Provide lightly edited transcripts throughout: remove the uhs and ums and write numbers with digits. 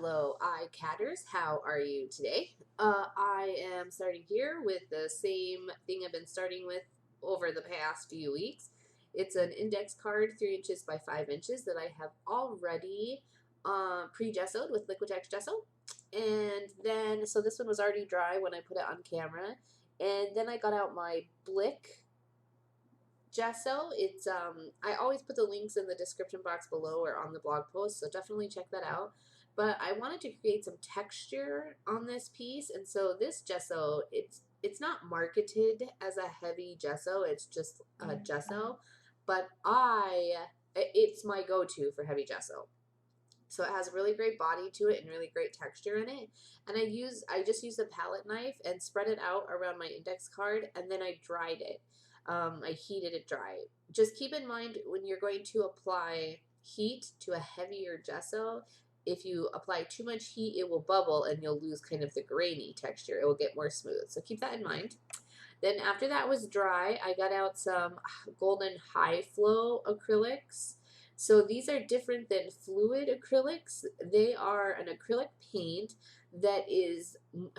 Hello, ICADers. How are you today? I am starting here with the same thing I've been starting with over the past few weeks. It's an index card 3 inches by 5 inches that I have already pre-gessoed with Liquitex gesso. And then, so this one was already dry when I put it on camera. And then I got out my Blick gesso. It's I always put the links in the description box below or on the blog post, so definitely check that out. But I wanted to create some texture on this piece, and so this gesso, it's not marketed as a heavy gesso, it's just a gesso, but it's my go-to for heavy gesso. So it has a really great body to it and really great texture in it. And I just used a palette knife and spread it out around my index card, and then I dried it. I heated it dry. Just keep in mind when you're going to apply heat to a heavier gesso, if you apply too much heat, it will bubble and you'll lose kind of the grainy texture. It will get more smooth. So keep that in mind. Then after that was dry, I got out some golden high flow acrylics. So these are different than fluid acrylics. They are an acrylic paint that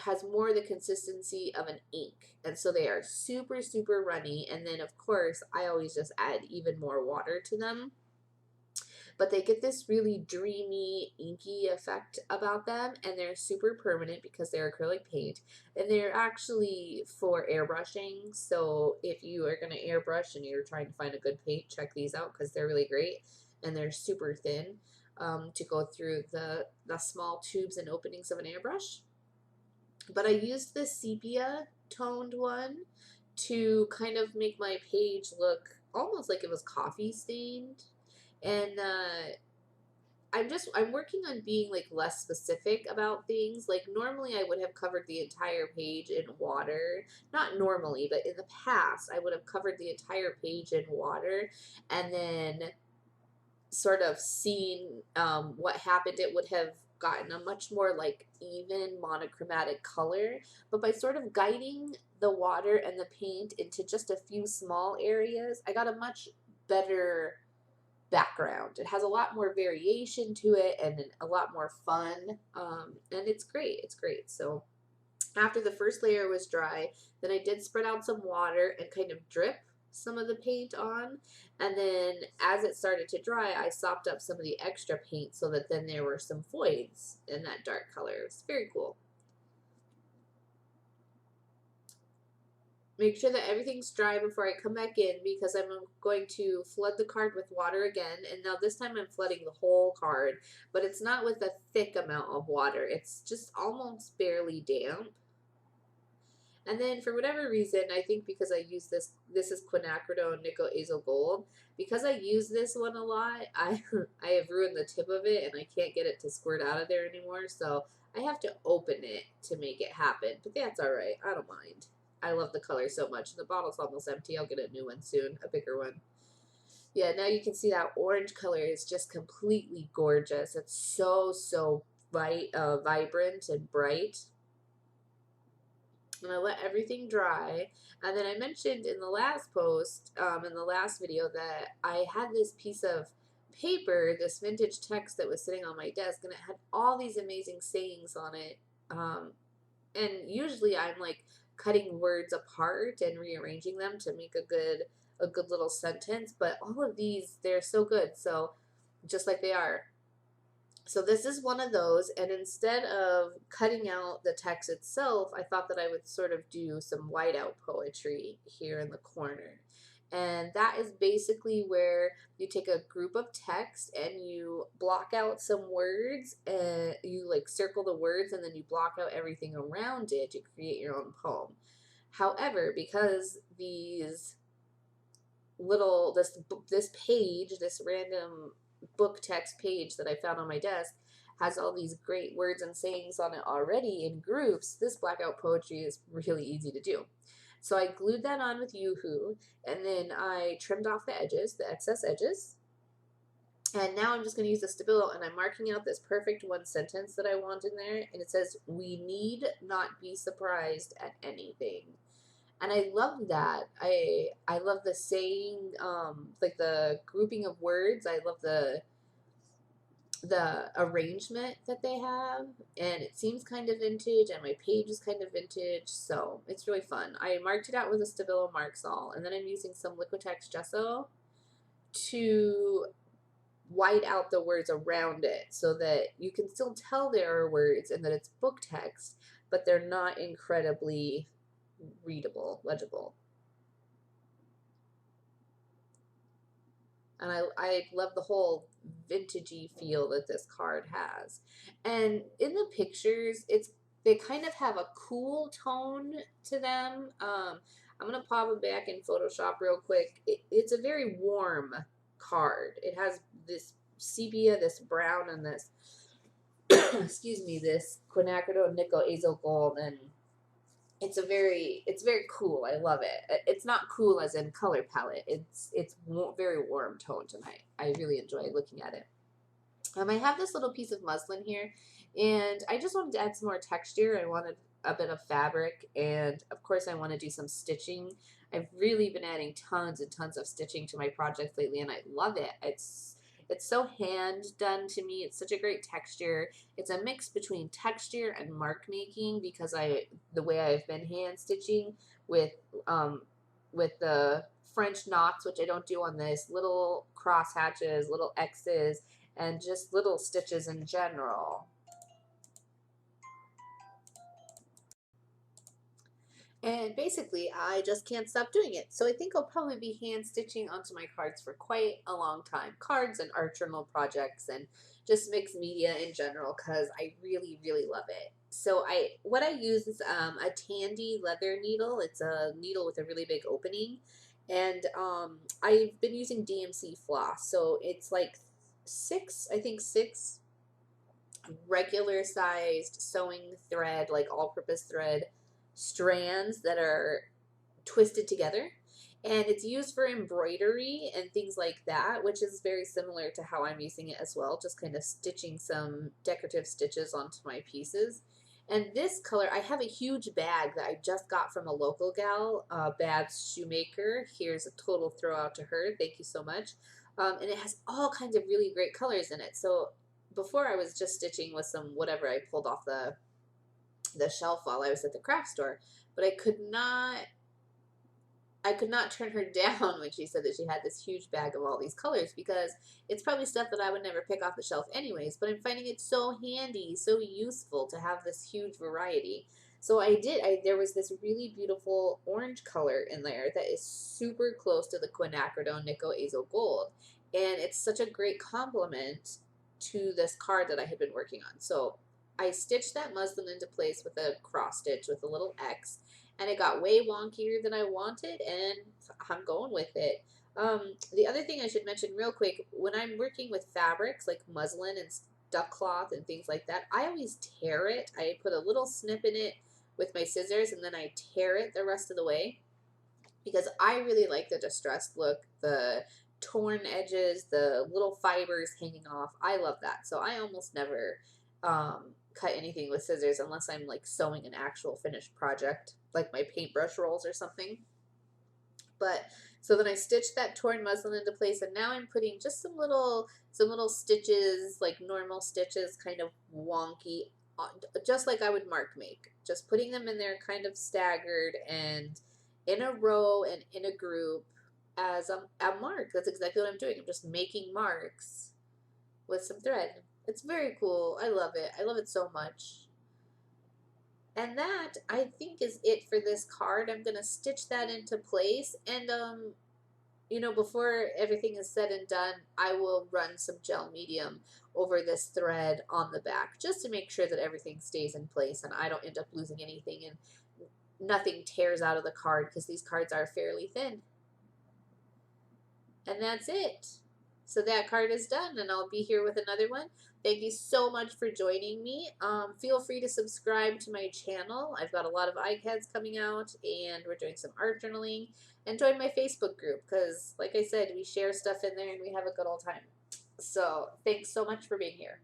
has more the consistency of an ink. And so they are super, super runny. And then of course, I always just add even more water to them. But they get this really dreamy, inky effect about them, and they're super permanent because they're acrylic paint, and they're actually for airbrushing. So if you are going to airbrush and you're trying to find a good paint, check these out because they're really great, and they're super thin to go through the small tubes and openings of an airbrush. But I used the sepia toned one to kind of make my page look almost like it was coffee stained. And I'm working on being like less specific about things. Like normally I would have covered the entire page in water. Not normally, but in the past I would have covered the entire page in water and then sort of seen what happened. It would have gotten a much more like even monochromatic color. But by sort of guiding the water and the paint into just a few small areas, I got a much better background. It has a lot more variation to it and a lot more fun, and it's great. It's great. So after the first layer was dry, then I did spread out some water and kind of drip some of the paint on, and then as it started to dry, I sopped up some of the extra paint so that then there were some voids in that dark color. It's very cool. Make sure that everything's dry before I come back in because I'm going to flood the card with water again. And now this time I'm flooding the whole card, but it's not with a thick amount of water. It's just almost barely damp. And then for whatever reason, I think because I use this is quinacridone nickel azo gold. Because I use this one a lot, I have ruined the tip of it and I can't get it to squirt out of there anymore. So I have to open it to make it happen. But that's all right. I don't mind. I love the color so much. The bottle's almost empty. I'll get a new one soon, a bigger one. Yeah, now you can see that orange color is just completely gorgeous. It's so vibrant and bright. And I let everything dry. And then I mentioned in the last post, in the last video, that I had this piece of paper, this vintage text that was sitting on my desk, and it had all these amazing sayings on it. And usually I'm like cutting words apart and rearranging them to make a good little sentence, but all of these, they're so good, so just like they are. So this is one of those, and instead of cutting out the text itself, I thought that I would sort of do some whiteout poetry here in the corner. And that is basically where you take a group of text and you block out some words and you like circle the words and then you block out everything around it to create your own poem. However, because this page, this random book text page that I found on my desk has all these great words and sayings on it already in groups, this blackout poetry is really easy to do. So I glued that on with Yoo-Hoo, and then I trimmed off the edges, the excess edges. And now I'm just going to use the Stabilo, and I'm marking out this perfect one sentence that I want in there, and it says, "We need not be surprised at anything." And I love that. I love the saying, like the grouping of words. I love the the arrangement that they have, and it seems kind of vintage, and my page is kind of vintage, so it's really fun. I marked it out with a Stabilo Marxall, and then I'm using some Liquitex gesso to white out the words around it so that you can still tell there are words and that it's book text, but they're not incredibly readable, legible. And I love the whole vintagey feel that this card has. And in the pictures, they kind of have a cool tone to them. I'm gonna pop them back in Photoshop real quick. It's a very warm card. It has this sepia, this brown, and this excuse me, this quinacridone nickel azo gold, and it's very cool. I love it. It's not cool as in color palette. It's very warm toned, and I really enjoy looking at it. I have this little piece of muslin here, and I just wanted to add some more texture. I wanted a bit of fabric, and of course I want to do some stitching. I've really been adding tons and tons of stitching to my projects lately, and I love it. It's so hand done to me. It's such a great texture. It's a mix between texture and mark making because the way I've been hand stitching with the French knots, which I don't do on this, little cross hatches, little X's, and just little stitches in general. And basically, I just can't stop doing it. So I think I'll probably be hand stitching onto my cards for quite a long time. Cards and art journal projects and just mixed media in general because I really, really love it. So what I use is a Tandy leather needle. It's a needle with a really big opening. And I've been using DMC floss. So it's like I think six regular sized sewing thread, like all purpose thread strands that are twisted together, and it's used for embroidery and things like that, which is very similar to how I'm using it as well, just kind of stitching some decorative stitches onto my pieces. And this color, I have a huge bag that I just got from a local gal, Babs Shoemaker. Here's a total throw out to her, thank you so much. And it has all kinds of really great colors in it. So before I was just stitching with some whatever I pulled off the shelf while I was at the craft store, but I could not turn her down when she said that she had this huge bag of all these colors because it's probably stuff that I would never pick off the shelf anyways, but I'm finding it so handy, so useful to have this huge variety. So there was this really beautiful orange color in there that is super close to the quinacridone nickel azo gold, and it's such a great complement to this card that I had been working on. So I stitched that muslin into place with a cross stitch with a little X, and it got way wonkier than I wanted, and I'm going with it. The other thing I should mention real quick, when I'm working with fabrics like muslin and duck cloth and things like that, I always tear it. I put a little snip in it with my scissors, and then I tear it the rest of the way because I really like the distressed look, the torn edges, the little fibers hanging off. I love that. So I almost never cut anything with scissors unless I'm like sewing an actual finished project, like my paintbrush rolls or something. But so then I stitched that torn muslin into place, and now I'm putting just some little stitches, like normal stitches, kind of wonky, just like I would mark make. Just putting them in there kind of staggered and in a row and in a group as a mark. That's exactly what I'm doing. I'm just making marks with some thread. It's very cool. I love it. I love it so much. And that, I think, is it for this card. I'm going to stitch that into place. And, before everything is said and done, I will run some gel medium over this thread on the back just to make sure that everything stays in place and I don't end up losing anything and nothing tears out of the card because these cards are fairly thin. And that's it. So that card is done, and I'll be here with another one. Thank you so much for joining me. Feel free to subscribe to my channel. I've got a lot of ICADs coming out, and we're doing some art journaling. And join my Facebook group because, like I said, we share stuff in there and we have a good old time. So thanks so much for being here.